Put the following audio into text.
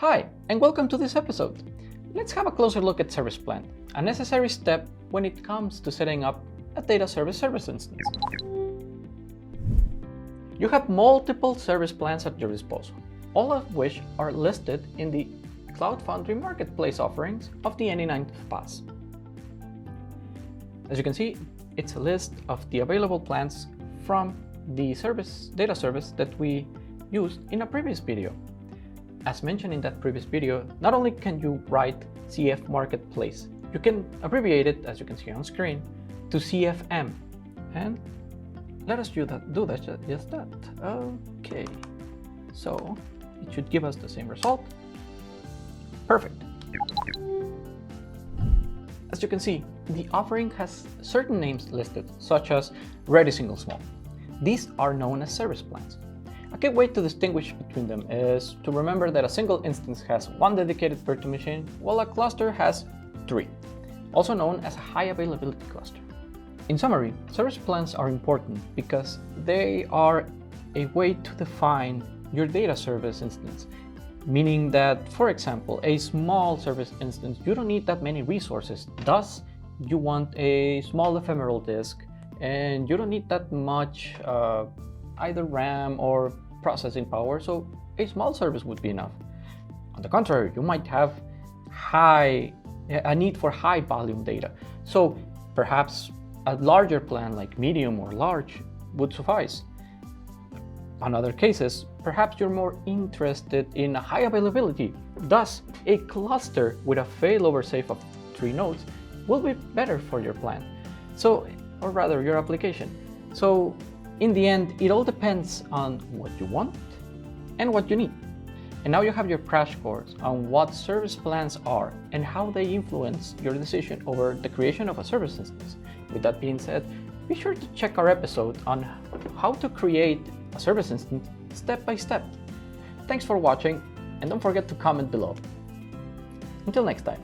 Hi, and welcome to this episode. Let's have a closer look at service plan, a necessary step when it comes to setting up a data service instance. You have multiple service plans at your disposal, all of which are listed in the Cloud Foundry Marketplace offerings of the Anynines PaaS. As you can see, it's a list of the available plans from the data service that we used in a previous video. As mentioned in that previous video, not only can you write CF Marketplace, you can abbreviate it, as you can see on screen, to CFM. And let us do just that. Okay, so it should give us the same result. Perfect. As you can see, the offering has certain names listed, such as Ready Single Small. These are known as service plans. A good way to distinguish between them is to remember that a single instance has one dedicated virtual machine, while a cluster has 3, also known as a high availability cluster. In summary, service plans are important because they are a way to define your data service instance, meaning that, for example, a small service instance, you don't need that many resources. Thus, you want a small ephemeral disk, and you don't need that much either RAM or processing power, so a small service would be enough. On the contrary, you might have a need for high volume data, so perhaps a larger plan like medium or large would suffice. On other cases, perhaps you're more interested in a high availability. Thus, a cluster with a failover safe of 3 nodes will be better for your plan, or rather your application. So in the end, it all depends on what you want and what you need. And now you have your crash course on what service plans are and how they influence your decision over the creation of a service instance. With that being said, be sure to check our episode on how to create a service instance step by step. Thanks for watching, and don't forget to comment below. Until next time.